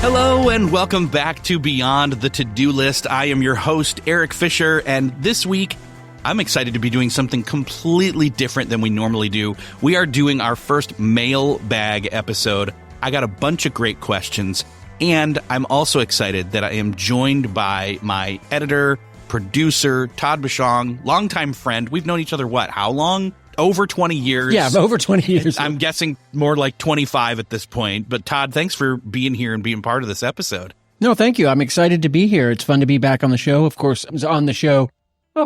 Hello and welcome back to Beyond the To-Do List. I am your host, Erik Fisher, and this week I'm excited to be doing something completely different than we normally do. We are doing our first Mailbag episode. I got a bunch of great questions, and I'm also excited that I am joined by my editor, producer, Todd Bashong, longtime friend. We've known each other, how long? Over 20 years. Yeah, over 20 years. I'm guessing more like 25 at this point. But Todd, thanks for being here and being part of this episode. No, thank you. I'm excited to be here. It's fun to be back on the show. Of course, I was on the show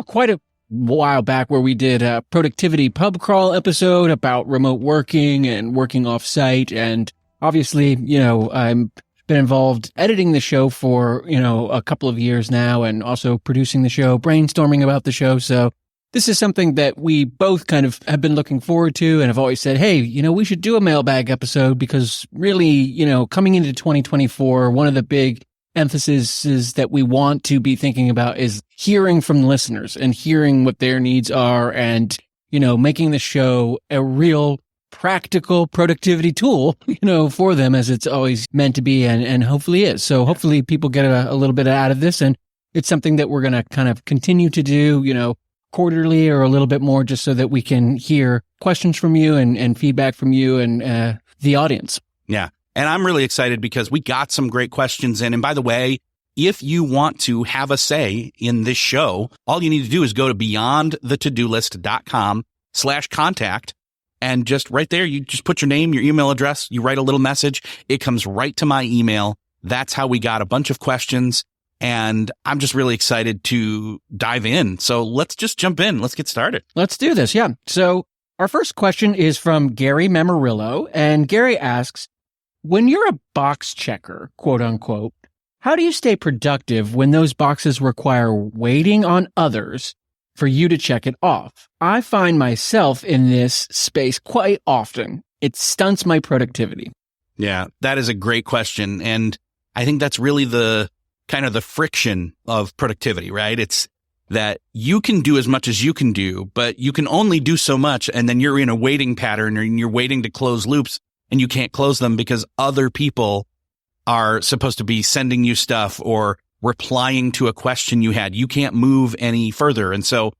quite a while back where we did a productivity pub crawl episode about remote working and working off site. And obviously, I've been involved editing the show for, a couple of years now, and also producing the show, brainstorming about the show. So this is something that we both kind of have been looking forward to and have always said, hey, we should do a mailbag episode because really, coming into 2024, one of the big emphases that we want to be thinking about is hearing from listeners and hearing what their needs are and, making the show a real practical productivity tool, for them as it's always meant to be and hopefully is. So hopefully people get a little bit out of this, and it's something that we're going to kind of continue to do, quarterly or a little bit more, just so that we can hear questions from you and feedback from you and the audience. Yeah. And I'm really excited because we got some great questions in. And by the way, if you want to have a say in this show, all you need to do is go to beyondthetodolist.com/contact. And just right there, you just put your name, your email address, you write a little message. It comes right to my email. That's how we got a bunch of questions. And I'm just really excited to dive in. So let's just jump in. Let's get started. Let's do this. Yeah. So our first question is from Gary Mamarillo. And Gary asks, when you're a box checker, quote unquote, how do you stay productive when those boxes require waiting on others for you to check it off? I find myself in this space quite often. It stunts my productivity. Yeah, that is a great question. And I think that's really the kind of the friction of productivity, right? It's that you can do as much as you can do, but you can only do so much. And then you're in a waiting pattern, and you're waiting to close loops, and you can't close them because other people are supposed to be sending you stuff or replying to a question you had. You can't move any further. And so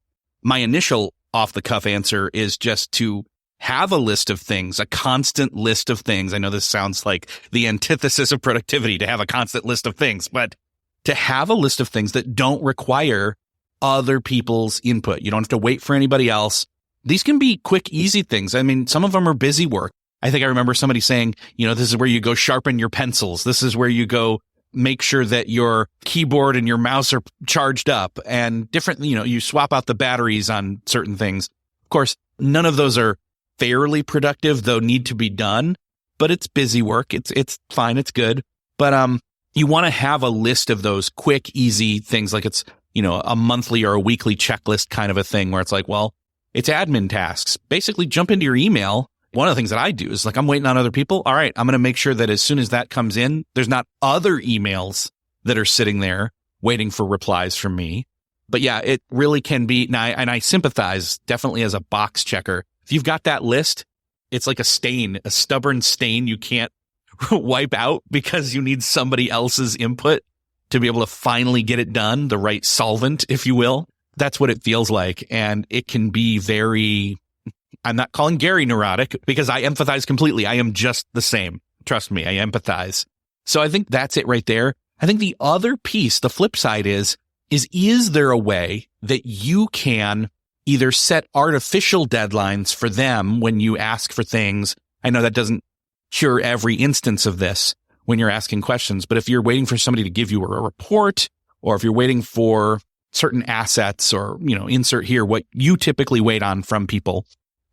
my initial off the cuff answer is just to have a list of things, a constant list of things. I know this sounds like the antithesis of productivity, to have a constant list of things, but to have a list of things that don't require other people's input. You don't have to wait for anybody else. These can be quick, easy things. I mean, some of them are busy work. I think I remember somebody saying, this is where you go sharpen your pencils. This is where you go make sure that your keyboard and your mouse are charged up, and different, you swap out the batteries on certain things. Of course, none of those are fairly productive, though need to be done, but it's busy work. It's fine. It's good. But, you want to have a list of those quick, easy things, like it's, a monthly or a weekly checklist kind of a thing where it's like, well, it's admin tasks. Basically jump into your email. One of the things that I do is like, I'm waiting on other people. All right, I'm going to make sure that as soon as that comes in, there's not other emails that are sitting there waiting for replies from me. But yeah, it really can be. And I sympathize definitely as a box checker. If you've got that list, it's like a stain, a stubborn stain you can't wipe out because you need somebody else's input to be able to finally get it done, the right solvent, if you will. That's what it feels like. And it can be very, I'm not calling Gary neurotic because I empathize completely. I am just the same. Trust me, I empathize. So I think that's it right there. I think the other piece, the flip side is there a way that you can either set artificial deadlines for them when you ask for things? I know that doesn't cure every instance of this when you're asking questions, but if you're waiting for somebody to give you a report, or if you're waiting for certain assets, or, insert here what you typically wait on from people,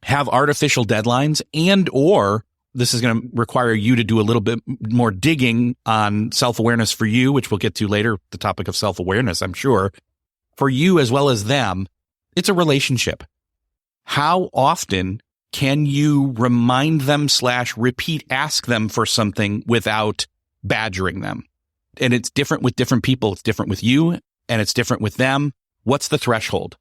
have artificial deadlines, and or this is going to require you to do a little bit more digging on self-awareness for you, which we'll get to later, the topic of self-awareness, I'm sure, for you as well as them. It's a relationship. How often can you remind them / repeat ask them for something without badgering them? And it's different with different people. It's different with you, and it's different with them. What's the threshold?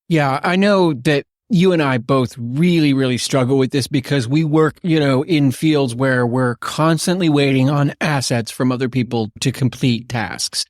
Yeah, I know that you and I both really, really struggle with this because we work, in fields where we're constantly waiting on assets from other people to complete tasks.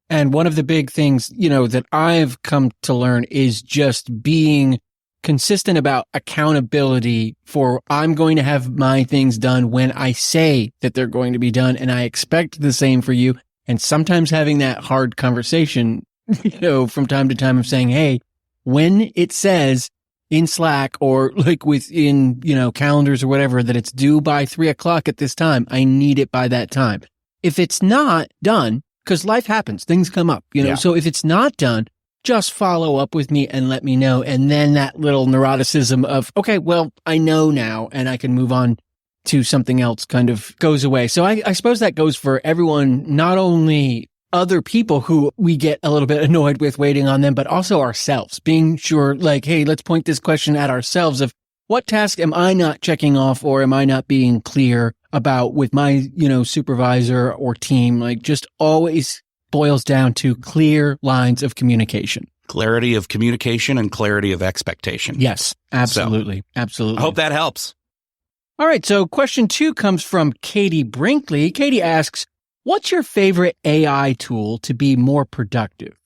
And one of the big things, that I've come to learn is just being consistent about accountability for I'm going to have my things done when I say that they're going to be done. And I expect the same for you. And sometimes having that hard conversation, from time to time of saying, hey, when it says in Slack or like within, calendars or whatever, that it's due by 3:00 at this time, I need it by that time. If it's not done, because life happens, things come up, so if it's not done, just follow up with me and let me know. And then that little neuroticism of, okay, well, I know now and I can move on to something else kind of goes away. So I suppose that goes for everyone, not only other people who we get a little bit annoyed with waiting on them, but also ourselves, being sure like, hey, let's point this question at ourselves of what task am I not checking off or am I not being clear about with my, supervisor or team? Like just always boils down to clear lines of communication. Clarity of communication and clarity of expectation. Yes, absolutely. Absolutely. I hope that helps. All right. So question 2 comes from Katie Brinkley. Katie asks, what's your favorite AI tool to be more productive?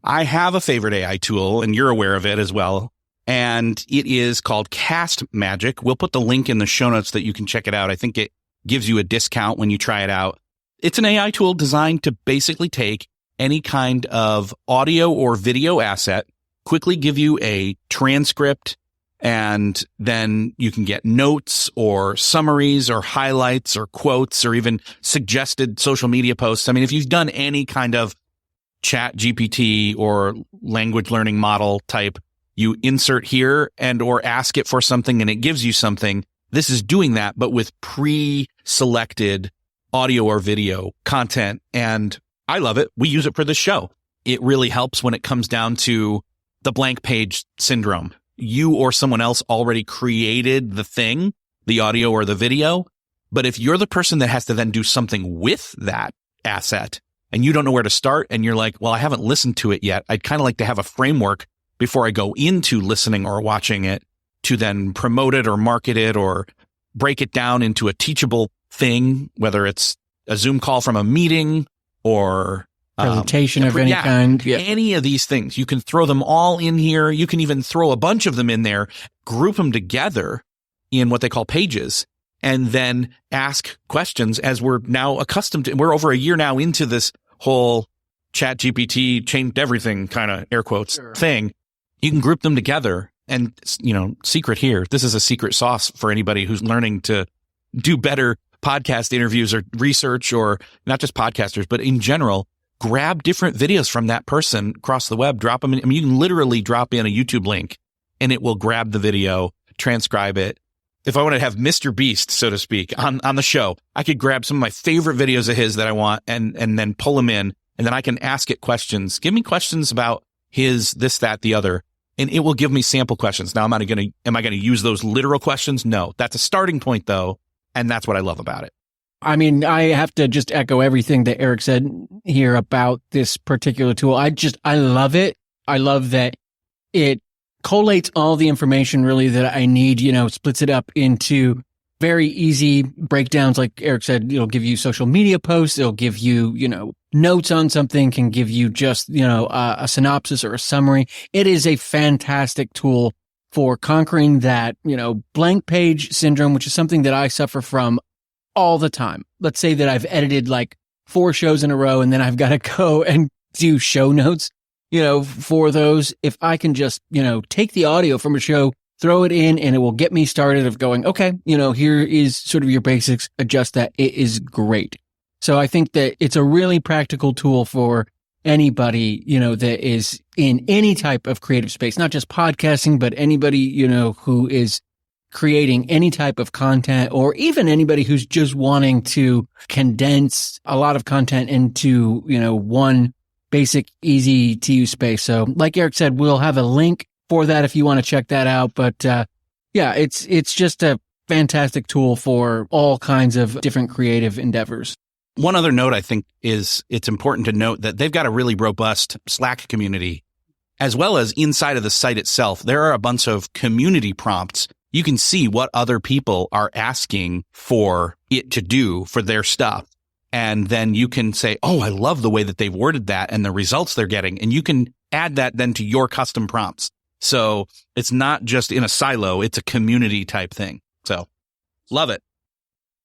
I have a favorite AI tool, and you're aware of it as well. And it is called Cast Magic. We'll put the link in the show notes that you can check it out. I think it gives you a discount when you try it out. It's an AI tool designed to basically take any kind of audio or video asset, quickly give you a transcript, and then you can get notes or summaries or highlights or quotes or even suggested social media posts. I mean, if you've done any kind of chat GPT or language learning model type, you insert here and or ask it for something and it gives you something. This is doing that, but with pre-selected audio or video content. And I love it. We use it for this show. It really helps when it comes down to the blank page syndrome. You or someone else already created the thing, the audio or the video. But if you're the person that has to then do something with that asset and you don't know where to start and you're like, well, I haven't listened to it yet. I'd kind of like to have a framework before I go into listening or watching it to then promote it or market it or break it down into a teachable thing, whether it's a Zoom call from a meeting or presentation of any kind. Yeah. Any of these things. You can throw them all in here. You can even throw a bunch of them in there, group them together in what they call pages, and then ask questions as we're now accustomed to. We're over a year now into this whole chat GPT changed everything kind of air quotes thing. You can group them together and, secret here. This is a secret sauce for anybody who's learning to do better podcast interviews or research, or not just podcasters, but in general. Grab different videos from that person across the web, drop them in. I mean, you can literally drop in a YouTube link and it will grab the video, transcribe it. If I want to have Mr. Beast, so to speak, on the show, I could grab some of my favorite videos of his that I want and then pull them in. And then I can ask it questions. Give me questions about his, this, that, the other. And it will give me sample questions. Now, am I going to use those literal questions? No, that's a starting point though. And that's what I love about it. I mean, I have to just echo everything that Erik said here about this particular tool. I love it. I love that it collates all the information really that I need, splits it up into very easy breakdowns. Like Erik said, it'll give you social media posts. It'll give you, notes on something, can give you just, a synopsis or a summary. It is a fantastic tool for conquering that, blank page syndrome, which is something that I suffer from all the time. Let's say that I've edited like 4 shows in a row and then I've got to go and do show notes, for those. If I can just, take the audio from a show, throw it in, and it will get me started of going, okay, here is sort of your basics, adjust that. It is great. So I think that it's a really practical tool for anybody, that is in any type of creative space, not just podcasting, but anybody, who is creating any type of content, or even anybody who's just wanting to condense a lot of content into, one basic, easy to use space. So like Erik said, we'll have a link for that if you want to check that out. But, it's just a fantastic tool for all kinds of different creative endeavors. One other note I think is it's important to note that they've got a really robust Slack community. as well as inside of the site itself, there are a bunch of community prompts. You can see what other people are asking for it to do for their stuff. And then you can say, oh, I love the way that they've worded that and the results they're getting. And you can add that then to your custom prompts. So it's not just in a silo, it's a community type thing. So love it.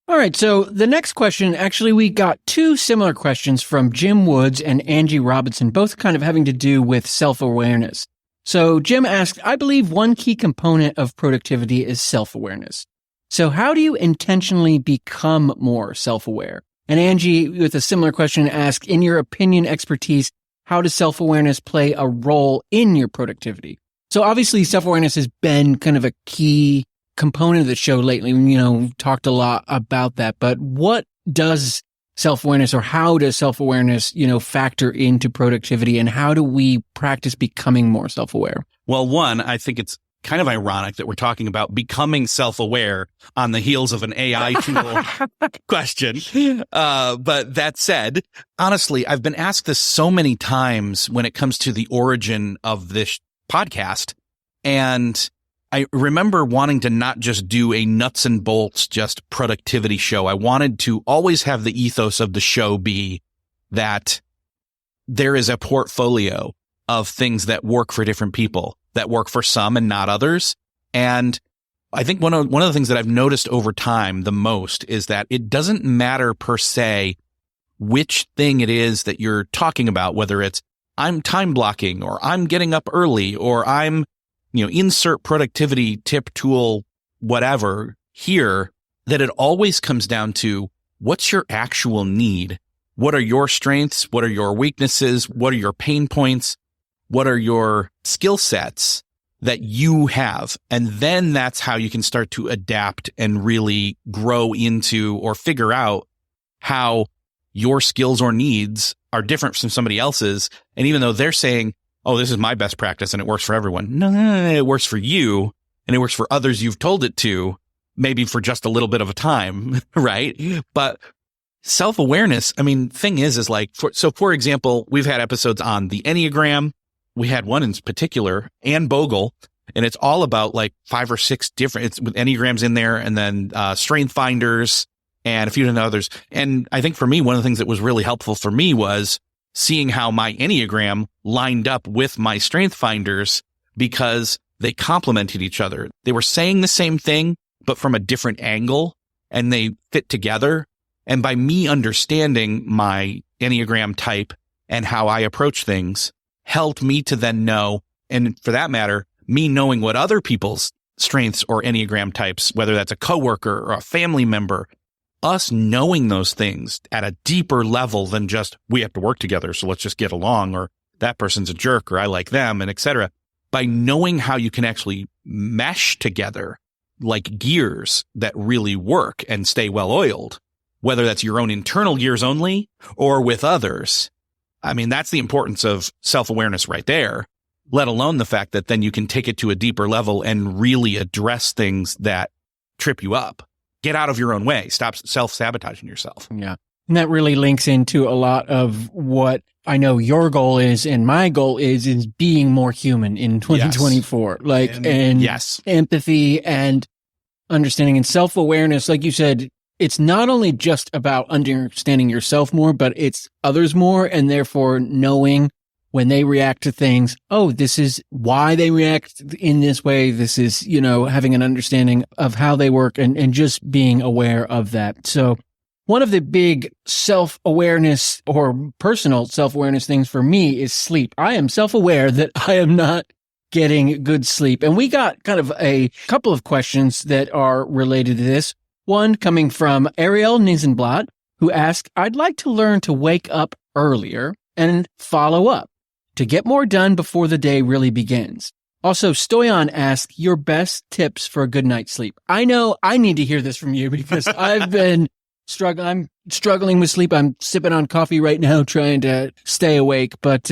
All right. So the next question, actually, we got two similar questions from Jim Woods and Angie Robinson, both kind of having to do with self-awareness. So Jim asked, I believe one key component of productivity is self-awareness. So how do you intentionally become more self-aware? And Angie, with a similar question, asked, in your opinion, expertise, how does self-awareness play a role in your productivity? So obviously self-awareness has been kind of a key component of the show lately. We've talked a lot about that, but what does self-awareness, or how does self-awareness, factor into productivity, and how do we practice becoming more self-aware? Well, one, I think it's kind of ironic that we're talking about becoming self-aware on the heels of an AI tool question. But that said, honestly, I've been asked this so many times when it comes to the origin of this podcast. And I remember wanting to not just do a nuts and bolts, just productivity show. I wanted to always have the ethos of the show be that there is a portfolio of things that work for different people, that work for some and not others. And I think one of the things that I've noticed over time the most is that it doesn't matter per se which thing it is that you're talking about, whether it's I'm time blocking or I'm getting up early or I'm insert productivity tip, tool, whatever here, that it always comes down to what's your actual need? What are your strengths? What are your weaknesses? What are your pain points? What are your skill sets that you have? And then that's how you can start to adapt and really grow into or figure out how your skills or needs are different from somebody else's. And even though they're saying, oh, this is my best practice and it works for everyone. No, it works for you and it works for others you've told it to, maybe for just a little bit of a time, right? But self-awareness, thing is like, for example, we've had episodes on the Enneagram. We had one in particular, Ann Bogle, and it's all about like 5 or 6 different, it's with Enneagrams in there, and then strength finders and a few others. And I think for me, one of the things that was really helpful for me was seeing how my Enneagram lined up with my strength finders, because they complemented each other. They were saying the same thing, but from a different angle, and they fit together. And by me understanding my Enneagram type and how I approach things helped me to then know, and for that matter, me knowing what other people's strengths or Enneagram types, whether that's a coworker or a family member, us knowing those things at a deeper level than just we have to work together, so let's just get along, or that person's a jerk, or I like them, and etc. By knowing how you can actually mesh together like gears that really work and stay well oiled, whether that's your own internal gears only or with others. That's the importance of self-awareness right there, let alone the fact that then you can take it to a deeper level and really address things that trip you up. Get out of your own way. Stop self-sabotaging yourself. Yeah. And that really links into a lot of what I know your goal is and my goal is being more human in 2024. Yes. Yes. Empathy and understanding and self-awareness. Like you said, it's not only just about understanding yourself more, but it's others more, and therefore knowing when they react to things, oh, this is why they react in this way. This is, having an understanding of how they work and just being aware of that. So one of the big self-awareness or personal self-awareness things for me is sleep. I am self-aware that I am not getting good sleep. And we got kind of a couple of questions that are related to this. One coming from Ariel Nisenblatt, who asked, I'd like to learn to wake up earlier and follow up to get more done before the day really begins. Also, Stoyan asked your best tips for a good night's sleep. I know I need to hear this from you because I've been I'm struggling with sleep. I'm sipping on coffee right now trying to stay awake. But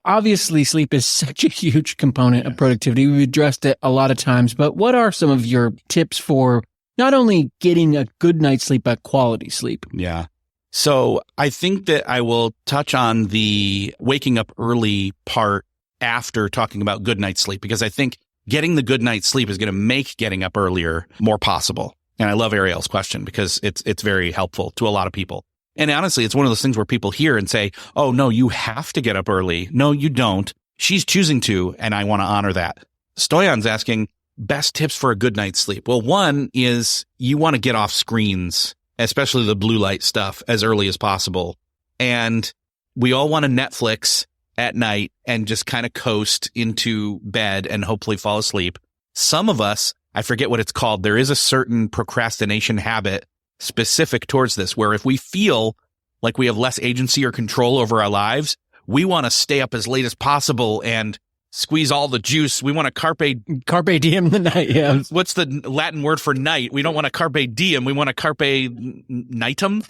obviously sleep is such a huge component of productivity. We've addressed it a lot of times, but what are some of your tips for not only getting a good night's sleep, but quality sleep? Yeah. So I think that I will touch on the waking up early part after talking about good night's sleep, because I think getting the good night's sleep is going to make getting up earlier more possible. And I love Ariel's question because it's very helpful to a lot of people. And honestly, it's one of those things where people hear and say, oh, no, you have to get up early. No, you don't. She's choosing to, and I want to honor that. Stoyan's asking, best tips for a good night's sleep. Well, one is you want to get off screens, especially the blue light stuff, as early as possible. And we all want to Netflix at night and just kind of coast into bed and hopefully fall asleep. Some of us, I forget what it's called, there is a certain procrastination habit specific towards this, where if we feel like we have less agency or control over our lives, we want to stay up as late as possible and squeeze all the juice. We want to carpe diem the night. Yeah. What's the Latin word for night? We don't want to carpe diem. We want to carpe nightum.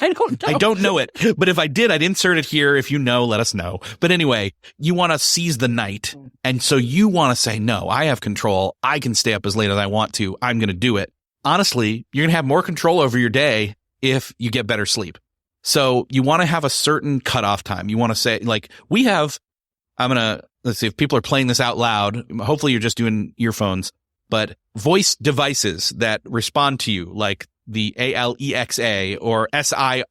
I don't know it. But if I did, I'd insert it here. If you know, let us know. But anyway, you want to seize the night. And so you want to say, no, I have control. I can stay up as late as I want to. I'm going to do it. Honestly, you're going to have more control over your day if you get better sleep. So you want to have a certain cutoff time. You want to say, like, let's see if people are playing this out loud. Hopefully you're just doing earphones, but voice devices that respond to you, like the Alexa or Siri.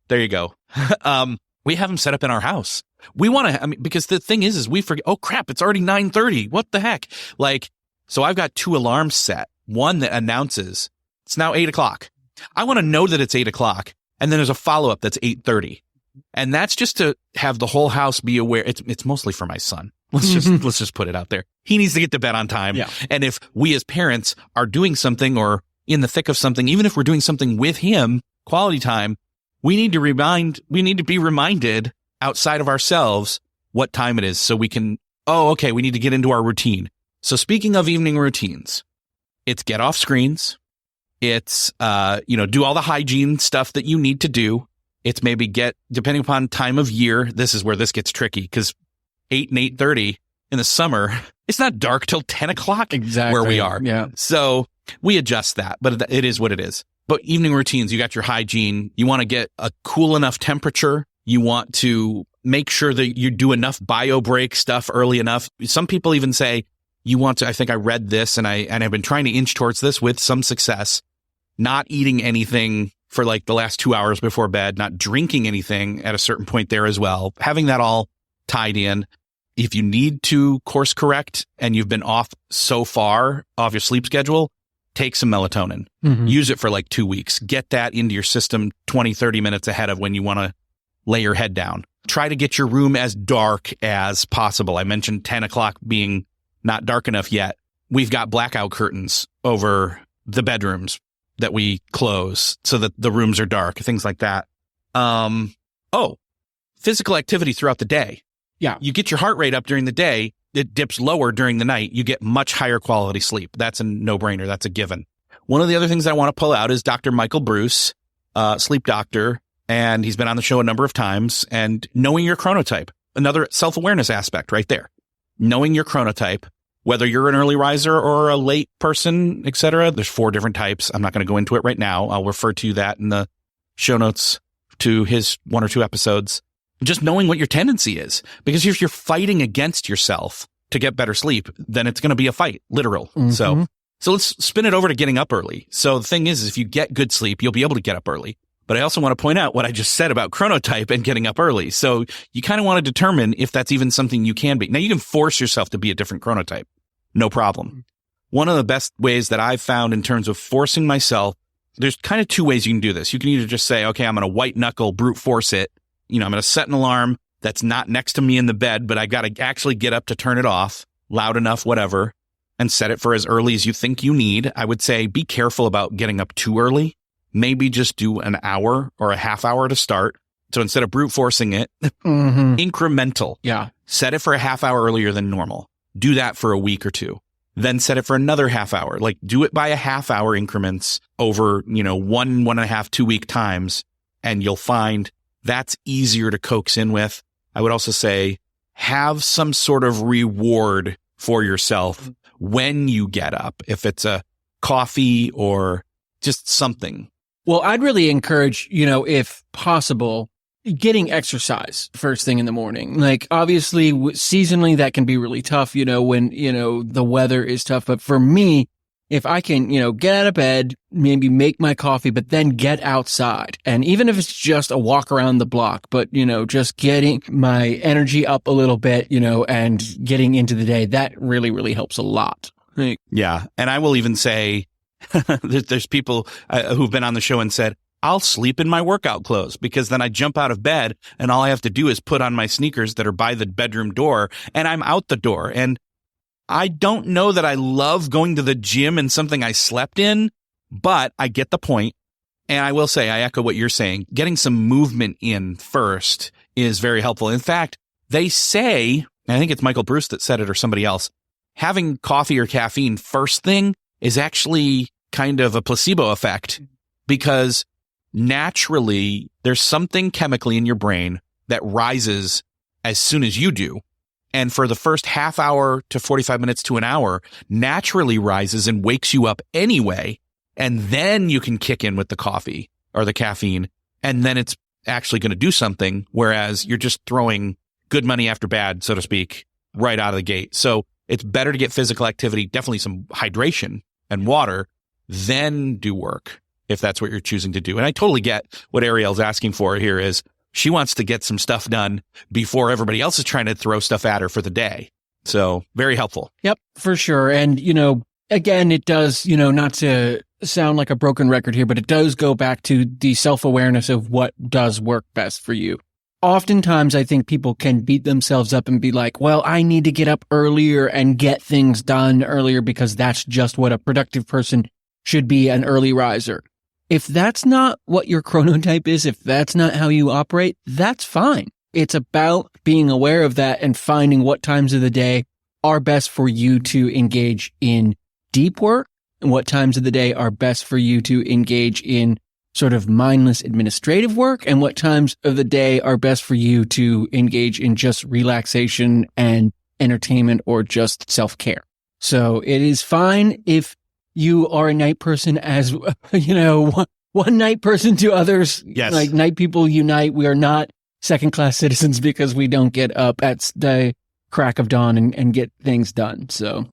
There you go. We have them set up in our house. We want to, because the thing is we forget, oh crap, it's already 9:30. What the heck? So I've got 2 alarms set. One that announces it's now 8:00. I want to know that it's 8:00. And then there's a follow-up that's 8:30. And that's just to have the whole house be aware. It's mostly for my son. Let's just put it out there. He needs to get to bed on time. Yeah. And if we as parents are doing something or in the thick of something, even if we're doing something with him, quality time, we need to be reminded outside of ourselves what time it is so we can, we need to get into our routine. So speaking of evening routines, it's get off screens. It's, do all the hygiene stuff that you need to do. It's maybe depending upon time of year, this is where this gets tricky because 8 and 8:30 in the summer, it's not dark till 10 o'clock exactly where we are. Yeah. So we adjust that, but it is what it is. But evening routines, you got your hygiene. You want to get a cool enough temperature. You want to make sure that you do enough bio break stuff early enough. Some people even say you want to, I think I read this and I've been trying to inch towards this with some success, not eating anything for like the last 2 hours before bed, not drinking anything at a certain point there as well, having that all tied in. If you need to course correct and you've been off so far off your sleep schedule, take some melatonin, use it for like 2 weeks, get that into your system 20, 30 minutes ahead of when you want to lay your head down. Try to get your room as dark as possible. I mentioned 10 o'clock being not dark enough yet. We've got blackout curtains over the bedrooms that we close so that the rooms are dark, things like that. Physical activity throughout the day. Yeah. You get your heart rate up during the day. It dips lower during the night. You get much higher quality sleep. That's a no-brainer. That's a given. One of the other things I want to pull out is Dr. Michael Bruce, sleep doctor, and he's been on the show a number of times, and knowing your chronotype, another self-awareness aspect right there. Knowing your chronotype, whether you're an early riser or a late person, etc. There's 4 different types. I'm not going to go into it right now. I'll refer to that in the show notes to his 1 or 2 episodes. Just knowing what your tendency is, because if you're fighting against yourself to get better sleep, then it's going to be a fight, literal. So let's spin it over to getting up early. So the thing is if you get good sleep, you'll be able to get up early. But I also want to point out what I just said about chronotype and getting up early. So you kind of want to determine if that's even something you can be. Now you can force yourself to be a different chronotype. No problem. One of the best ways that I've found in terms of forcing myself, there's kind of 2 ways you can do this. You can either just say, okay, I'm going to white knuckle brute force it. I'm going to set an alarm that's not next to me in the bed, but I got to actually get up to turn it off, loud enough, whatever, and set it for as early as you think you need. I would say be careful about getting up too early. Maybe just do an hour or a half hour to start. So instead of brute forcing it, incremental. Yeah. Set it for a half hour earlier than normal. Do that for a week or 2. Then set it for another half hour. Like do it by a half hour increments over, 1.5, 2 week times. And you'll find that's easier to coax in with. I would also say have some sort of reward for yourself when you get up. If it's a coffee or just something. Well, I'd really encourage, if possible, getting exercise first thing in the morning. Like, obviously, seasonally, that can be really tough, when, the weather is tough. But for me, if I can, get out of bed, maybe make my coffee, but then get outside. And even if it's just a walk around the block, but, just getting my energy up a little bit, and getting into the day, that really, really helps a lot. Yeah. And I will even say there's people who've been on the show and said, I'll sleep in my workout clothes because then I jump out of bed and all I have to do is put on my sneakers that are by the bedroom door and I'm out the door. And I don't know that I love going to the gym in something I slept in, but I get the point. And I will say, I echo what you're saying. Getting some movement in first is very helpful. In fact, they say, and I think it's Michael Bruce that said it or somebody else, having coffee or caffeine first thing is actually kind of a placebo effect because naturally, there's something chemically in your brain that rises as soon as you do. And for the first half hour to 45 minutes to an hour, naturally rises and wakes you up anyway. And then you can kick in with the coffee or the caffeine. And then it's actually going to do something. Whereas you're just throwing good money after bad, so to speak, right out of the gate. So it's better to get physical activity, definitely some hydration and water, then do work, if that's what you're choosing to do. And I totally get what Ariel's asking for here is she wants to get some stuff done before everybody else is trying to throw stuff at her for the day. So very helpful. Yep, for sure. And, again, it does, not to sound like a broken record here, but it does go back to the self-awareness of what does work best for you. Oftentimes, I think people can beat themselves up and be like, well, I need to get up earlier and get things done earlier because that's just what a productive person should be, an early riser. If that's not what your chronotype is, if that's not how you operate, that's fine. It's about being aware of that and finding what times of the day are best for you to engage in deep work and what times of the day are best for you to engage in sort of mindless administrative work and what times of the day are best for you to engage in just relaxation and entertainment or just self-care. So it is fine if you are a night person as, one night person to others. Yes. Like night people unite. We are not second-class citizens because we don't get up at the crack of dawn and get things done. So.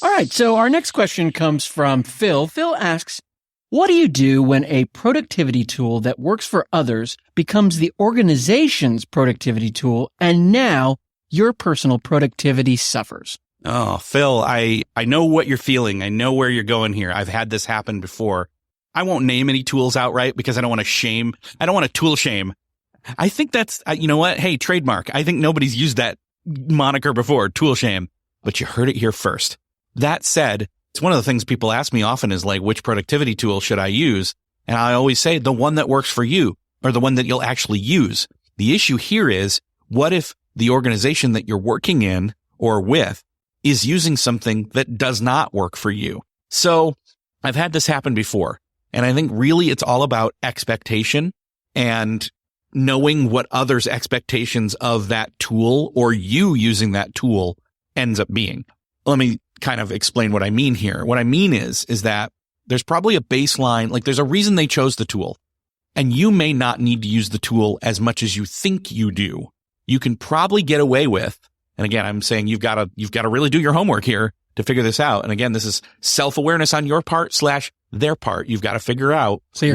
All right. So our next question comes from Phil. Phil asks, what do you do when a productivity tool that works for others becomes the organization's productivity tool and now your personal productivity suffers? Oh, Phil, I know what you're feeling. I know where you're going here. I've had this happen before. I won't name any tools outright because I don't want to tool shame. I think that's, you know what? Hey, trademark. I think nobody's used that moniker before, tool shame, but you heard it here first. That said, it's one of the things people ask me often is like, which productivity tool should I use? And I always say the one that works for you or the one that you'll actually use. The issue here is, what if the organization that you're working in or with is using something that does not work for you? So I've had this happen before. And I think really it's all about expectation and knowing what others' expectations of that tool or you using that tool ends up being. Let me kind of explain what I mean here. What I mean is that there's probably a baseline, like there's a reason they chose the tool. And you may not need to use the tool as much as you think you do. You can probably get away with, and again, I'm saying you've got to really do your homework here to figure this out. And again, this is self-awareness on your part / their part. You've got to figure out clear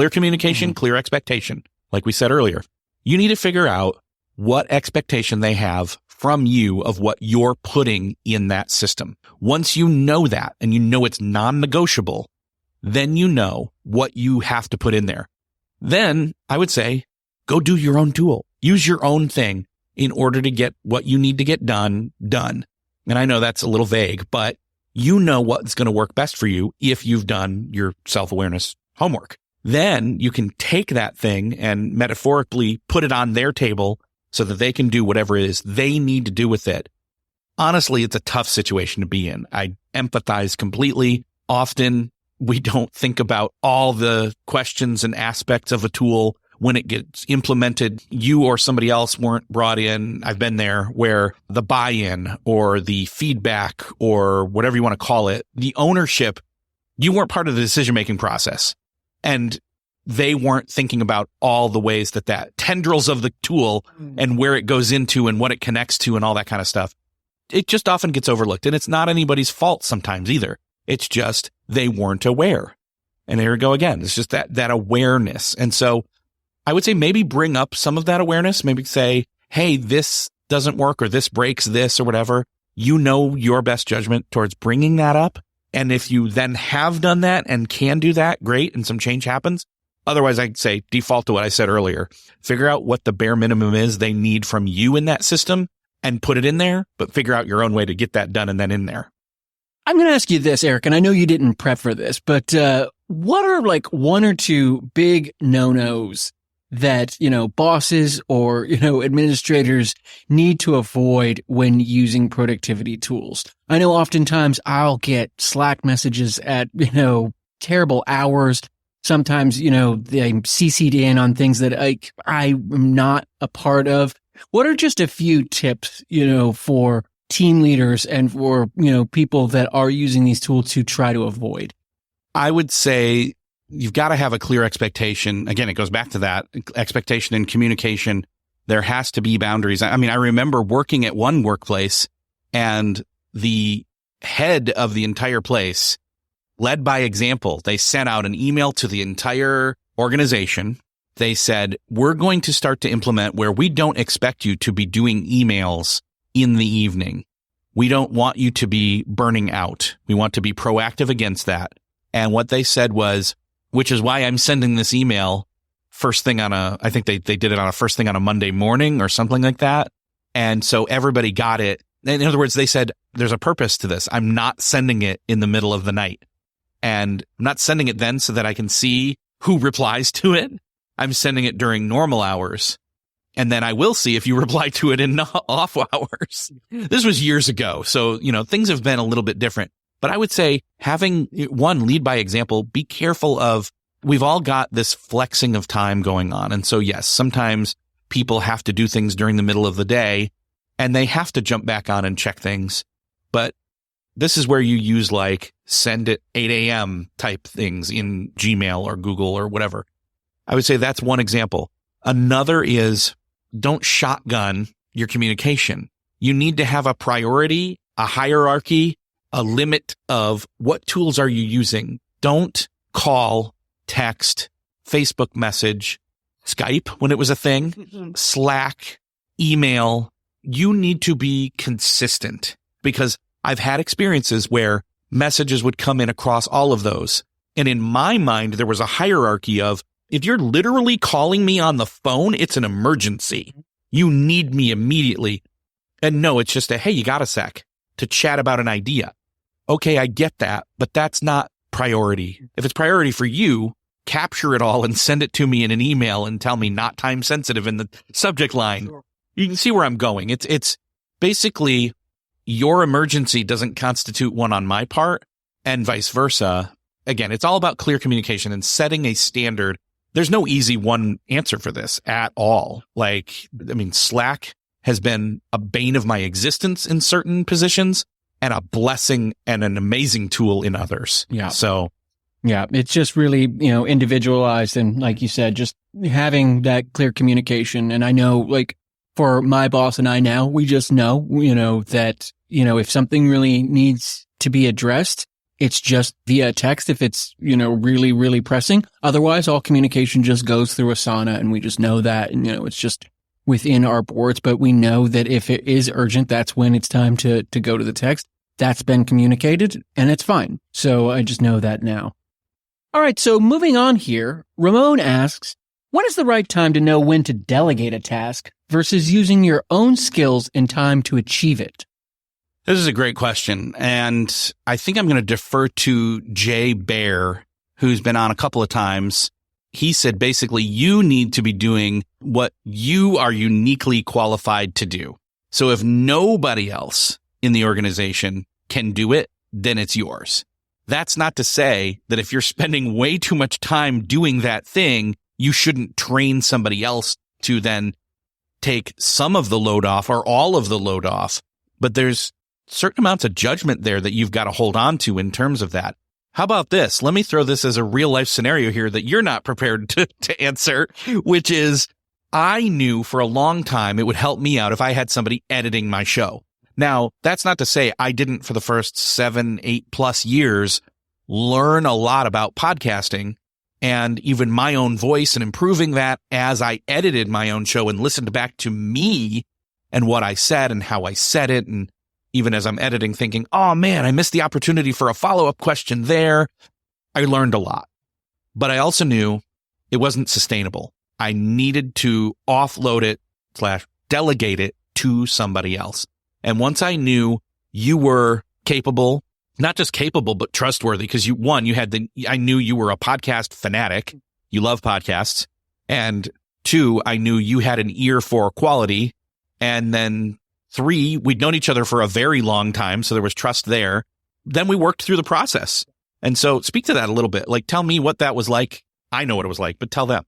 communication, clear expectation. Like we said earlier, you need to figure out what expectation they have from you of what you're putting in that system. Once you know that and you know it's non-negotiable, then you know what you have to put in there. Then I would say, go do your own tool. Use your own thing in order to get what you need to get done. And I know that's a little vague, but you know what's going to work best for you if you've done your self-awareness homework. Then you can take that thing and metaphorically put it on their table so that they can do whatever it is they need to do with it. Honestly, it's a tough situation to be in. I empathize completely. Often we don't think about all the questions and aspects of a tool when it gets implemented. You or somebody else weren't brought in. I've been there where the buy-in or the feedback or whatever you want to call it, the ownership, you weren't part of the decision-making process. And they weren't thinking about all the ways that tendrils of the tool and where it goes into and what it connects to and all that kind of stuff. It just often gets overlooked, and it's not anybody's fault sometimes either. It's just they weren't aware. And there we go again. It's just that awareness. And so I would say maybe bring up some of that awareness, maybe say, hey, this doesn't work or this breaks this or whatever. You know your best judgment towards bringing that up. And if you then have done that and can do that, great, and some change happens. Otherwise, I'd say default to what I said earlier. Figure out what the bare minimum is they need from you in that system and put it in there, but figure out your own way to get that done and then in there. I'm going to ask you this, Eric, and I know you didn't prep for this, but what are like one or two big no-nos that, bosses or, administrators need to avoid when using productivity tools? I know oftentimes I'll get Slack messages at, terrible hours. Sometimes, I'm CC'd in on things that I'm not a part of. What are just a few tips, for team leaders and for, people that are using these tools to try to avoid? I would say you've got to have a clear expectation. Again, it goes back to that expectation and communication. There has to be boundaries. I mean, I remember working at one workplace and the head of the entire place led by example. They sent out an email to the entire organization. They said, we're going to start to implement where we don't expect you to be doing emails in the evening. We don't want you to be burning out. We want to be proactive against that. And what they said was, which is why I'm sending this email first thing I think they did it on a first thing on a Monday morning or something like that. And so everybody got it. In other words, they said, there's a purpose to this. I'm not sending it in the middle of the night. And I'm not sending it then so that I can see who replies to it. I'm sending it during normal hours. And then I will see if you reply to it in off hours. This was years ago. So, things have been a little bit different. But I would say having one lead by example, be careful of, we've all got this flexing of time going on. And so, yes, sometimes people have to do things during the middle of the day and they have to jump back on and check things. But this is where you use like send at 8 a.m. type things in Gmail or Google or whatever. I would say that's one example. Another is don't shotgun your communication. You need to have a priority, a hierarchy, a limit of what tools are you using. Don't call, text, Facebook message, Skype when it was a thing, Slack, email. You need to be consistent because I've had experiences where messages would come in across all of those. And in my mind, there was a hierarchy of, if you're literally calling me on the phone, it's an emergency. You need me immediately. And no, it's just hey, you got a sec to chat about an idea. Okay, I get that, but that's not priority. If it's priority for you, capture it all and send it to me in an email and tell me not time sensitive in the subject line. Sure. You can see where I'm going. It's basically your emergency doesn't constitute one on my part and vice versa. Again, it's all about clear communication and setting a standard. There's no easy one answer for this at all. Slack has been a bane of my existence in certain positions and a blessing and an amazing tool in others. Yeah. So, yeah, it's just really, individualized. And like you said, just having that clear communication. And I know for my boss and I now, we just know, that, if something really needs to be addressed, it's just via text if it's, really, really pressing. Otherwise, all communication just goes through Asana and we just know that. And, it's just within our boards. But we know that if it is urgent, that's when it's time to go to the text. That's been communicated and it's fine. So I just know that now. All right. So moving on here, Ramon asks, when is the right time to know when to delegate a task versus using your own skills and time to achieve it? This is a great question. And I think I'm going to defer to Jay Baer, who's been on a couple of times. He said, basically, you need to be doing what you are uniquely qualified to do. So if nobody else in the organization can do it, then it's yours. That's not to say that if you're spending way too much time doing that thing, you shouldn't train somebody else to then take some of the load off or all of the load off. But there's certain amounts of judgment there that you've got to hold on to in terms of that. How about this? Let me throw this as a real life scenario here that you're not prepared to answer, which is I knew for a long time it would help me out if I had somebody editing my show. Now, that's not to say I didn't for the first 7, 8+ years learn a lot about podcasting and even my own voice and improving that as I edited my own show and listened back to me and what I said and how I said it. And even as I'm editing, thinking, oh man, I missed the opportunity for a follow-up question there. I learned a lot, but I also knew it wasn't sustainable. I needed to offload it / delegate it to somebody else. And once I knew you were capable, not just capable, but trustworthy, because I knew you were a podcast fanatic. You love podcasts. And 2, I knew you had an ear for quality. And then 3, we'd known each other for a very long time. So there was trust there. Then we worked through the process. And so speak to that a little bit. Like, tell me what that was like. I know what it was like, but tell them.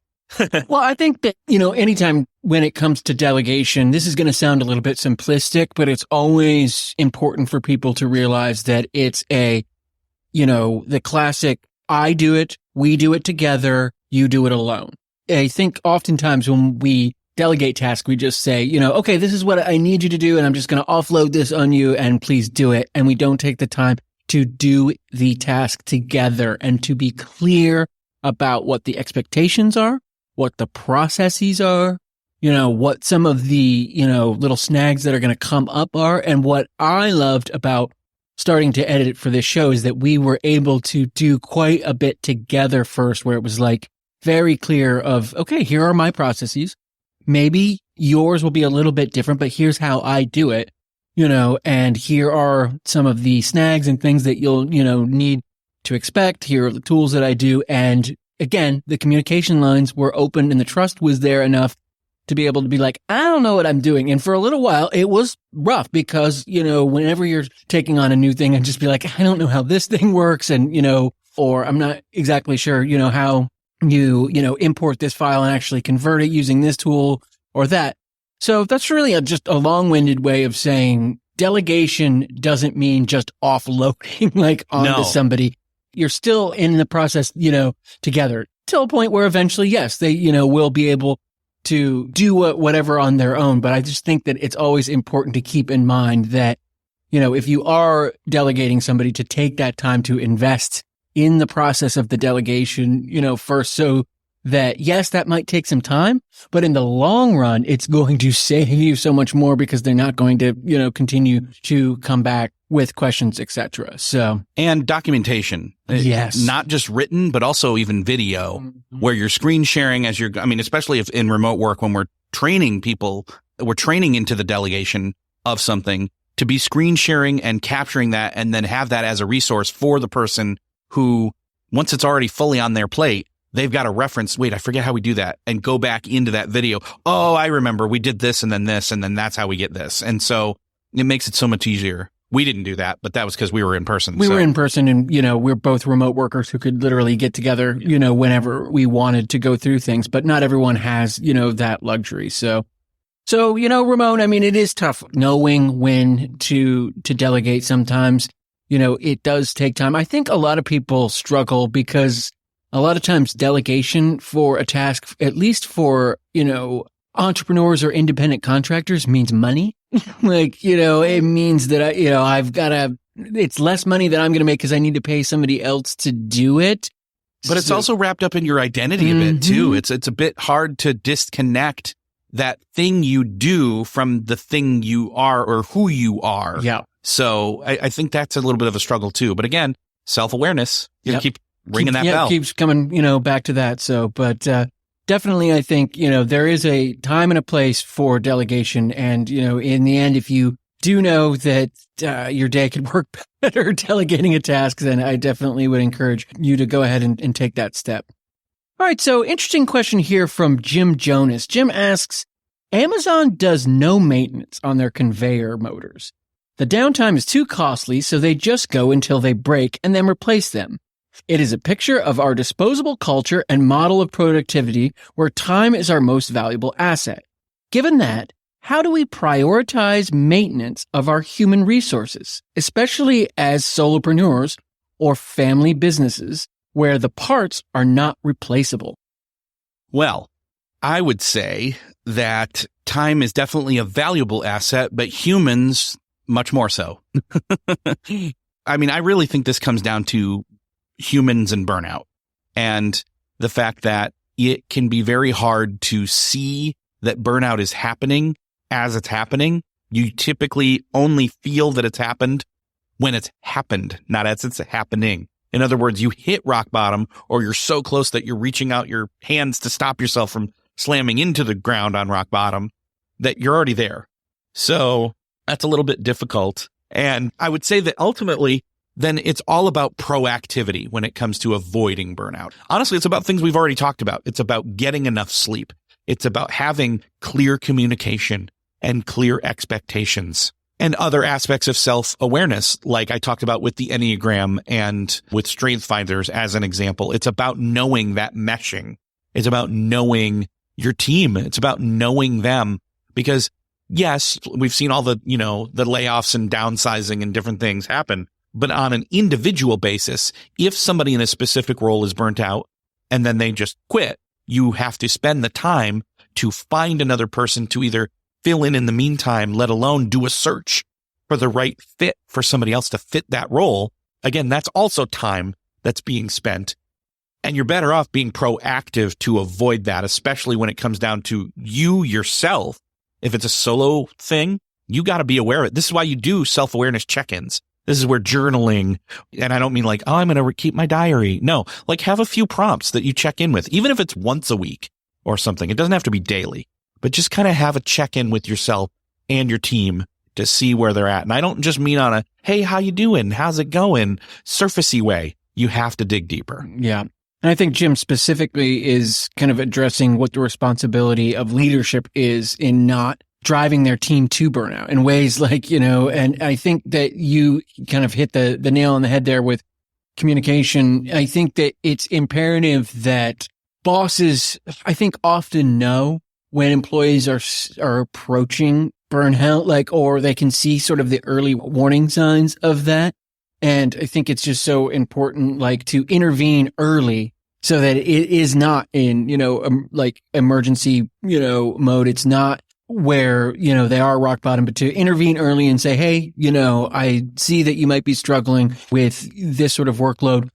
Well, I think that, anytime when it comes to delegation, this is going to sound a little bit simplistic, but it's always important for people to realize that it's the classic, I do it, we do it together, you do it alone. I think oftentimes when we delegate tasks, we just say, okay, this is what I need you to do, and I'm just going to offload this on you, and please do it. And we don't take the time to do the task together and to be clear about what the expectations are, what the processes are, what some of the, little snags that are going to come up are. And what I loved about starting to edit it for this show is that we were able to do quite a bit together first, where it was like very clear of, okay, here are my processes. Maybe yours will be a little bit different, but here's how I do it, and here are some of the snags and things that you'll, need to expect. Here are the tools that I do. And again, the communication lines were open and the trust was there enough to be able to be like, I don't know what I'm doing. And for a little while, it was rough because, whenever you're taking on a new thing and just be like, I don't know how this thing works. And, or I'm not exactly sure, how you import this file and actually convert it using this tool or that. So that's really just a long-winded way of saying delegation doesn't mean just offloading onto somebody. You're still in the process, together till a point where eventually, yes, they, will be able to do whatever on their own. But I just think that it's always important to keep in mind that, if you are delegating somebody, to take that time to invest in the process of the delegation, first, so that, yes, that might take some time, but in the long run, it's going to save you so much more because they're not going to, continue to come back with questions, etc. So, and documentation. Yes. Not just written, but also even video, where you're screen sharing as especially if in remote work, when we're training people, we're training into the delegation of something, to be screen sharing and capturing that and then have that as a resource for the person who, once it's already fully on their plate, they've got a reference. Wait, I forget how we do that, and go back into that video. Oh, I remember we did this and then that's how we get this. And so it makes it so much easier. We didn't do that, but that was because we were in person. We were in person, and, we're both remote workers who could literally get together, whenever we wanted to go through things, but not everyone has, that luxury. So, Ramon, it is tough knowing when to delegate sometimes. It does take time. I think a lot of people struggle because a lot of times delegation for a task, at least for, entrepreneurs or independent contractors, means money. It means that it's less money that I'm going to make because I need to pay somebody else to do it. But it's also wrapped up in your identity a bit too. It's a bit hard to disconnect that thing you do from the thing you are or who you are. Yeah. So I think that's a little bit of a struggle too. But again, self-awareness, you keep ringing that bell. Keeps coming, back to that. So, but, definitely, I think, there is a time and a place for delegation. And, in the end, if you do know that your day could work better delegating a task, then I definitely would encourage you to go ahead and take that step. All right. So interesting question here from Jim Jonas. Jim asks, Amazon does no maintenance on their conveyor motors. The downtime is too costly, so they just go until they break and then replace them. It is a picture of our disposable culture and model of productivity where time is our most valuable asset. Given that, how do we prioritize maintenance of our human resources, especially as solopreneurs or family businesses where the parts are not replaceable? Well, I would say that time is definitely a valuable asset, but humans much more so. I mean, I really think this comes down to humans and burnout, and the fact that it can be very hard to see that burnout is happening as it's happening. You typically only feel that it's happened when it's happened, not as it's happening. In other words, you hit rock bottom, or you're so close that you're reaching out your hands to stop yourself from slamming into the ground on rock bottom, that you're already there. So that's a little bit difficult. And I would say that ultimately, then it's all about proactivity when it comes to avoiding burnout. Honestly, it's about things we've already talked about. It's about getting enough sleep. It's about having clear communication and clear expectations and other aspects of self-awareness, like I talked about with the Enneagram and with Strength Finders as an example. It's about knowing that meshing. It's about knowing your team. It's about knowing them, because yes, we've seen all the, the layoffs and downsizing and different things happen. But on an individual basis, if somebody in a specific role is burnt out and then they just quit, you have to spend the time to find another person to either fill in the meantime, let alone do a search for the right fit for somebody else to fit that role. Again, that's also time that's being spent. And you're better off being proactive to avoid that, especially when it comes down to you yourself. If it's a solo thing, you got to be aware of it. This is why you do self-awareness check-ins. This is where journaling, and I don't mean like, oh, I'm going to keep my diary. No, like have a few prompts that you check in with, even if it's once a week or something. It doesn't have to be daily, but just kind of have a check-in with yourself and your team to see where they're at. And I don't just mean on a, hey, how you doing? How's it going? Surfacey way. You have to dig deeper. Yeah. And I think Jim specifically is kind of addressing what the responsibility of leadership is in not driving their team to burnout in ways like, and I think that you kind of hit the nail on the head there with communication. I think that it's imperative that bosses, I think, often know when employees are approaching burnout, or they can see sort of the early warning signs of that. And I think it's just so important, to intervene early so that it is not in, emergency, mode. It's not where, they are rock bottom, but to intervene early and say, hey, I see that you might be struggling with this sort of workload.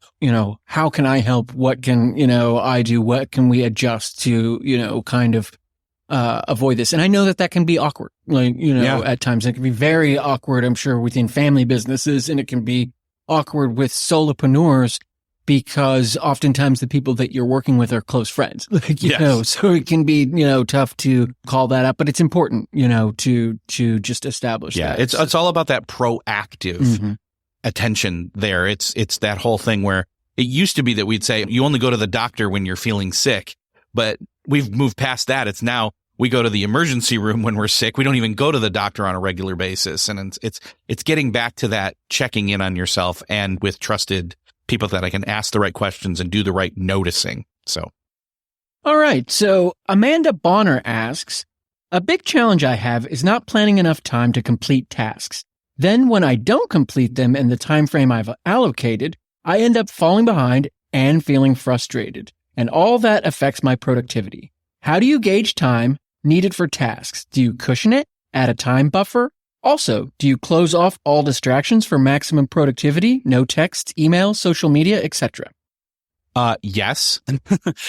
How can I help? What can, I do? What can we adjust to, kind of, avoid this? And I know that can be awkward, at times. It can be very awkward, I'm sure, within family businesses, and it can be awkward with solopreneurs, because oftentimes the people that you're working with are close friends, so it can be, tough to call that up, but it's important, to just establish that. Yeah. It's all about that proactive attention there. It's that whole thing where it used to be that we'd say you only go to the doctor when you're feeling sick, but we've moved past that. It's now we go to the emergency room when we're sick. We don't even go to the doctor on a regular basis. And it's getting back to that checking in on yourself and with trusted people that I can ask the right questions and do the right noticing. So. All right. So Amanda Bonner asks, a big challenge I have is not planning enough time to complete tasks. Then when I don't complete them in the time frame I've allocated, I end up falling behind and feeling frustrated. And all that affects my productivity. How do you gauge time needed for tasks? Do you cushion it? Add a time buffer? Also, do you close off all distractions for maximum productivity? No text, email, social media, etc. Yes.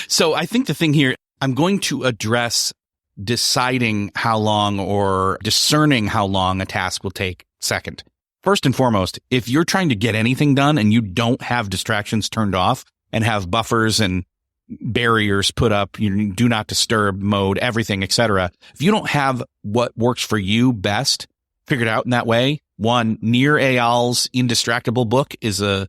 So I think the thing here, I'm going to address deciding how long or discerning how long a task will take second. First and foremost, if you're trying to get anything done and you don't have distractions turned off and have buffers and barriers put up, do not disturb mode, everything, etc. If you don't have what works for you best figured out in that way, one, Nir Eyal's Indistractable book is a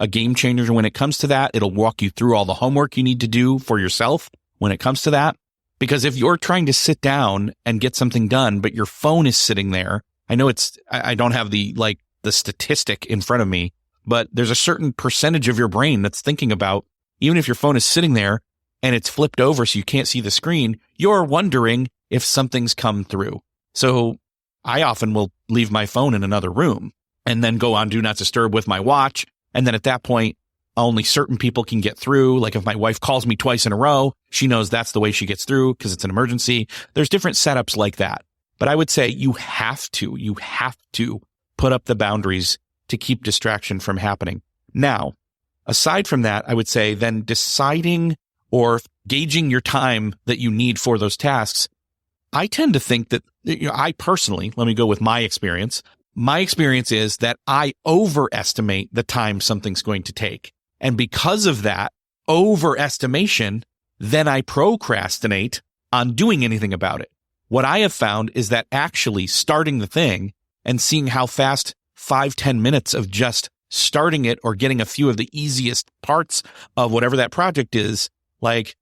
game changer when it comes to that. It'll walk you through all the homework you need to do for yourself when it comes to that. Because if you're trying to sit down and get something done, but your phone is sitting there, I know I don't have the statistic in front of me, but there's a certain percentage of your brain that's thinking about, even if your phone is sitting there and it's flipped over so you can't see the screen, you're wondering if something's come through. So I often will leave my phone in another room and then go on Do Not Disturb with my watch And then at that point, only certain people can get through. Like if my wife calls me twice in a row, she knows that's the way she gets through because it's an emergency. There's different setups like that. But I would say you have to put up the boundaries to keep distraction from happening. Now, aside from that, I would say then deciding or gauging your time that you need for those tasks. I tend to think that, I personally, let me go with my experience. My experience is that I overestimate the time something's going to take. And because of that overestimation, then I procrastinate on doing anything about it. What I have found is that actually starting the thing and seeing how fast 5-10 minutes of just starting it or getting a few of the easiest parts of whatever that project is, like,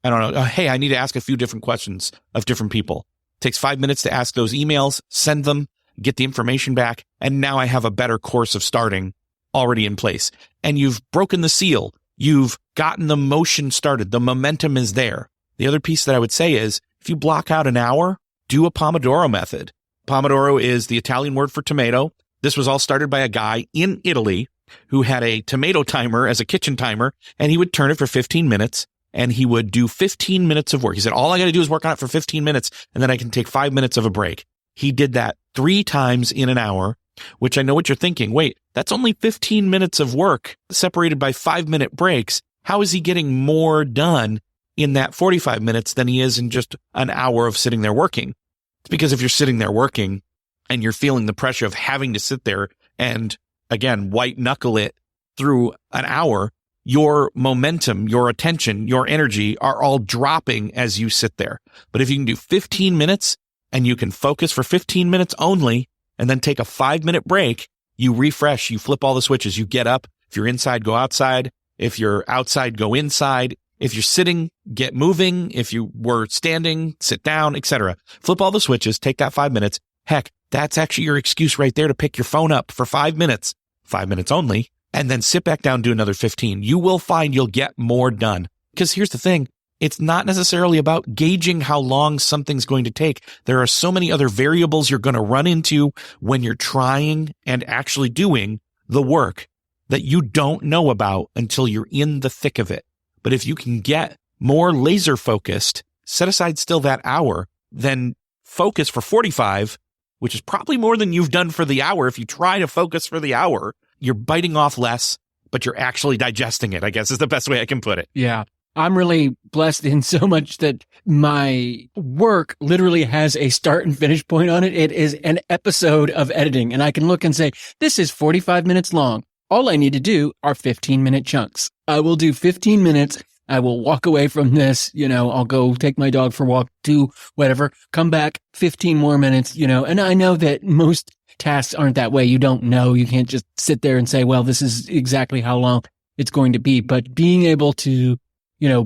I don't know, hey, I need to ask a few different questions of different people. It takes 5 minutes to ask those emails, send them, get the information back, and now I have a better course of starting already in place. And you've broken the seal. You've gotten the motion started. The momentum is there. The other piece that I would say is if you block out an hour, do a Pomodoro method. Pomodoro is the Italian word for tomato. This was all started by a guy in Italy who had a tomato timer as a kitchen timer, and he would turn it for 15 minutes, and he would do 15 minutes of work. He said, all I got to do is work on it for 15 minutes, and then I can take 5 minutes of a break. He did that 3 times in an hour, which I know what you're thinking. Wait, that's only 15 minutes of work separated by 5-minute breaks. How is he getting more done in that 45 minutes than he is in just an hour of sitting there working? It's because if you're sitting there working and you're feeling the pressure of having to sit there and, again, white knuckle it through an hour, your momentum, your attention, your energy are all dropping as you sit there. But if you can do 15 minutes and you can focus for 15 minutes only and then take a 5-minute break, you refresh, you flip all the switches, you get up. If you're inside, go outside. If you're outside, go inside. If you're sitting, get moving. If you were standing, sit down, etc. Flip all the switches, take that 5 minutes. Heck, that's actually your excuse right there to pick your phone up for 5 minutes, 5 minutes only, and then sit back down, do another 15. You will find you'll get more done. Because here's the thing. It's not necessarily about gauging how long something's going to take. There are so many other variables you're going to run into when you're trying and actually doing the work that you don't know about until you're in the thick of it. But if you can get more laser focused, set aside still that hour, then focus for 45, which is probably more than you've done for the hour. If you try to focus for the hour, you're biting off less, but you're actually digesting it, I guess is the best way I can put it. Yeah. I'm really blessed in so much that my work literally has a start and finish point on it. It is an episode of editing, and I can look and say, this is 45 minutes long. All I need to do are 15-minute chunks. I will do 15 minutes. I will walk away from this, I'll go take my dog for a walk, do whatever, come back 15 more minutes, and I know that most tasks aren't that way. You don't know. You can't just sit there and say, well, this is exactly how long it's going to be. But being able to,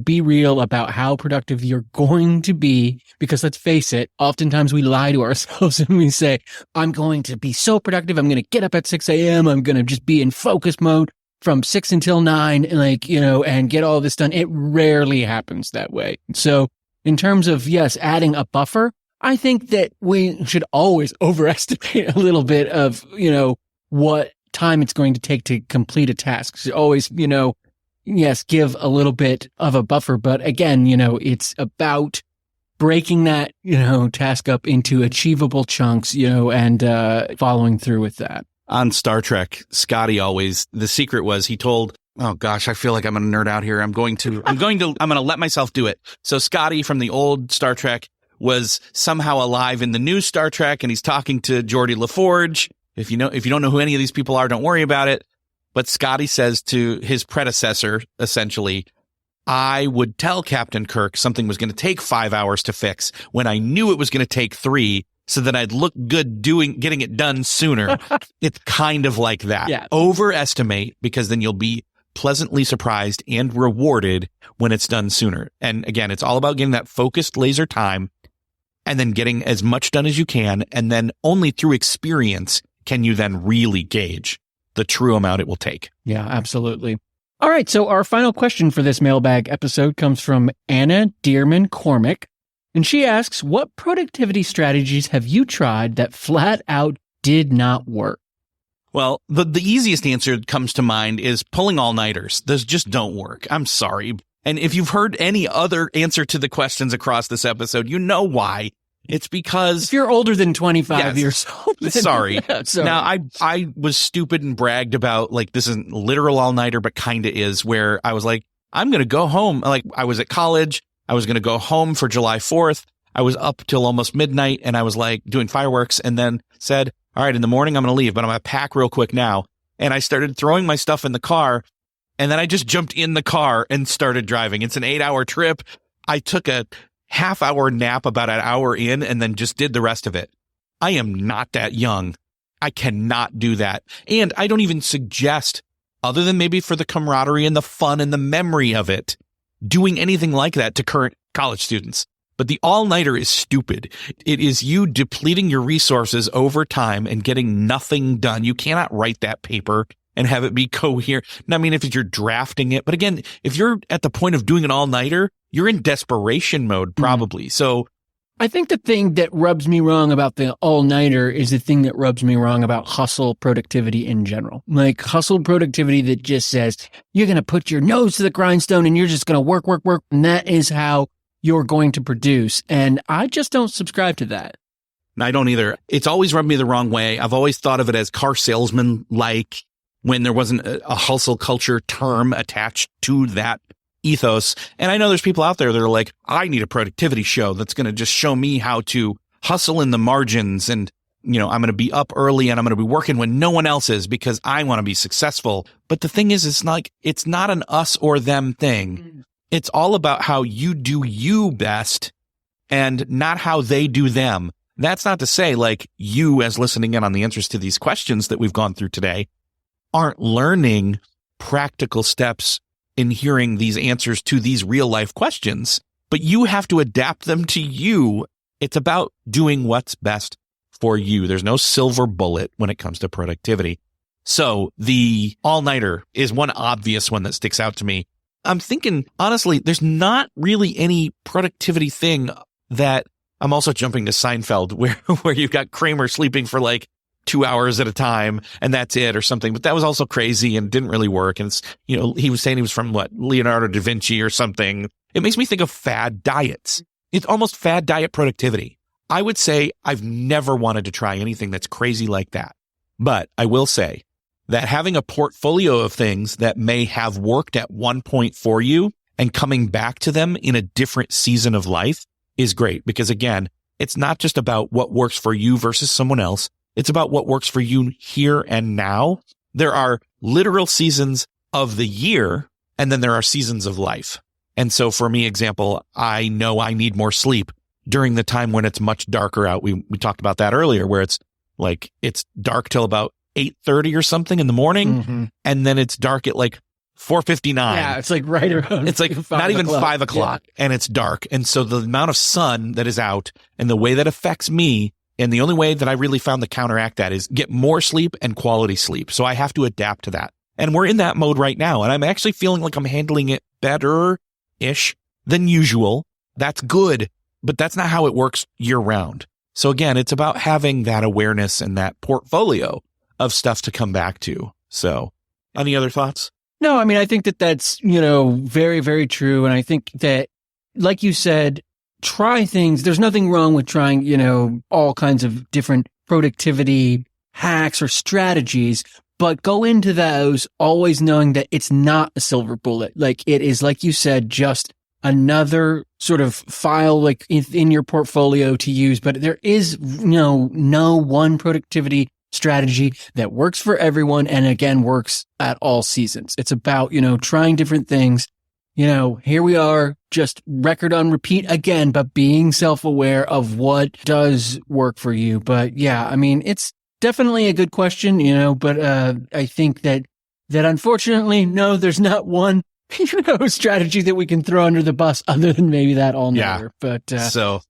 be real about how productive you're going to be, because let's face it, oftentimes we lie to ourselves and we say, I'm going to be so productive. I'm going to get up at 6 a.m. I'm going to just be in focus mode from 6 until 9, and get all this done. It rarely happens that way. So in terms of, yes, adding a buffer, I think that we should always overestimate a little bit of, what time it's going to take to complete a task. So always, yes, give a little bit of a buffer. But again, it's about breaking that, task up into achievable chunks, and following through with that. On Star Trek, Scotty the secret was he told, oh gosh, I feel like I'm going to nerd out here. I'm going to let myself do it. So Scotty from the old Star Trek was somehow alive in the new Star Trek, and he's talking to Geordi LaForge. If you don't know who any of these people are, don't worry about it. But Scotty says to his predecessor, essentially, I would tell Captain Kirk something was going to take 5 hours to fix when I knew it was going to take 3, so that I'd look good getting it done sooner. It's kind of like that. Yeah. Overestimate, because then you'll be pleasantly surprised and rewarded when it's done sooner. And again, it's all about getting that focused laser time and then getting as much done as you can. And then only through experience can you then really gauge the true amount it will take. Yeah, absolutely. All right. So our final question for this mailbag episode comes from Anna Dearman Cormick. And she asks, what productivity strategies have you tried that flat out did not work? Well, the easiest answer that comes to mind is pulling all-nighters. Those just don't work. I'm sorry. And if you've heard any other answer to the questions across this episode, you know why. It's because if you're older than 25 years old. Then, sorry. Yeah, sorry. Now, I was stupid and bragged about, like, this isn't literal all-nighter, but kind of is, where I was like, I'm going to go home. Like, I was at college. I was going to go home for July 4th. I was up till almost midnight, and I was, like, doing fireworks, and then said, all right, in the morning, I'm going to leave, but I'm going to pack real quick now. And I started throwing my stuff in the car, and then I just jumped in the car and started driving. It's an 8-hour trip. I took a half-hour nap about an hour in and then just did the rest of it. I am not that young. I cannot do that. And I don't even suggest, other than maybe for the camaraderie and the fun and the memory of it, doing anything like that to current college students. But the all-nighter is stupid. It is you depleting your resources over time and getting nothing done. You cannot write that paper and have it be coherent. I mean, if you're drafting it, but again, if you're at the point of doing an all-nighter, you're in desperation mode probably. So I think the thing that rubs me wrong about the all-nighter is the thing that rubs me wrong about hustle productivity in general. Like hustle productivity that just says you're going to put your nose to the grindstone and you're just going to work. And that is how you're going to produce. And I just don't subscribe to that. I don't either. It's always rubbed me the wrong way. I've always thought of it as car salesman-like when there wasn't a hustle culture term attached to that ethos. And I know there's people out there that are like, I need a productivity show that's going to just show me how to hustle in the margins. And, you know, I'm going to be up early and I'm going to be working when no one else is because I want to be successful. But the thing is, it's not an us or them thing. It's all about how you do you best and not how they do them. That's not to say like you as listening in on the answers to these questions that we've gone through today aren't learning practical steps in hearing these answers to these real life questions, but you have to adapt them to you. It's about doing what's best for you. There's no silver bullet when it comes to productivity. So the all-nighter is one obvious one that sticks out to me. I'm thinking, honestly, there's not really any productivity thing that I'm also jumping to Seinfeld where you've got Kramer sleeping for like 2 hours at a time and that's it or something. But that was also crazy and didn't really work. And it's, you know, he was saying he was from Leonardo da Vinci or something. It makes me think of fad diets. It's almost fad diet productivity. I would say I've never wanted to try anything that's crazy like that. But I will say that having a portfolio of things that may have worked at one point for you and coming back to them in a different season of life is great. Because again, it's not just about what works for you versus someone else. It's about what works for you here and now. There are literal seasons of the year, and then there are seasons of life. And so for me, example, I know I need more sleep during the time when it's much darker out. We talked about that earlier, where it's like it's dark till about 8:30 or something in the morning, and then it's dark at like 4:59. Yeah, it's like right around. It's like not even 5 o'clock, and it's dark. And so the amount of sun that is out and the way that affects me, and the only way that I really found to counteract that is get more sleep and quality sleep. So I have to adapt to that. And we're in that mode right now. And I'm actually feeling like I'm handling it better-ish than usual. That's good, but that's not how it works year round. So again, it's about having that awareness and that portfolio of stuff to come back to. So any other thoughts? No, I mean, I think that that's, you know, very, very true. And I think that, like you said, try things. There's nothing wrong with trying, you know, all kinds of different productivity hacks or strategies, but go into those always knowing that it's not a silver bullet. Like it is, like you said, just another sort of file like in your portfolio to use. But there is, you know, no one productivity strategy that works for everyone. And again, works at all seasons. It's about, you know, trying different things. You know, here we are, just record on repeat again, but being self-aware of what does work for you. But yeah, I mean, it's definitely a good question, you know, but I think that unfortunately, no, there's not one, you know, strategy that we can throw under the bus other than maybe that all-nighter. Yeah. But so,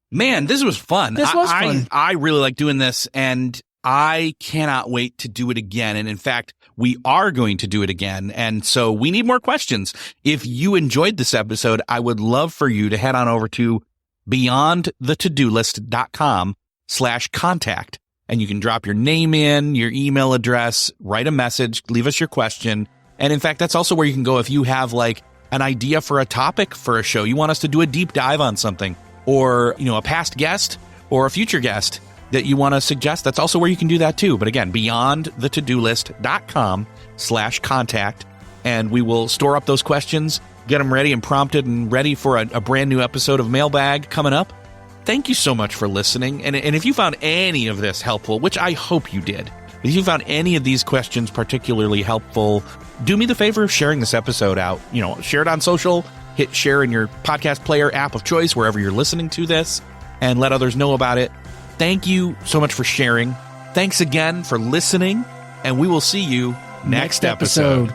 man, this was fun. This was fun. I really like doing this, and I cannot wait to do it again. And in fact, we are going to do it again. And so we need more questions. If you enjoyed this episode, I would love for you to head on over to beyondthetodolist.com/contact and you can drop your name in, your email address, write a message, leave us your question. And in fact, that's also where you can go if you have like an idea for a topic for a show. You want us to do a deep dive on something, or, a past guest or a future guest that you want to suggest. That's also where you can do that too. But again, beyondthetodolist.com/contact, and we will store up those questions, get them ready and prompted and ready for a brand new episode of Mailbag coming up. Thank you so much for listening. And if you found any of this helpful, which I hope you did, if you found any of these questions particularly helpful, do me the favor of sharing this episode out. Share it on social, hit share in your podcast player app of choice, wherever you're listening to this, and let others know about it. Thank you so much for sharing. Thanks again for listening, and we will see you next episode.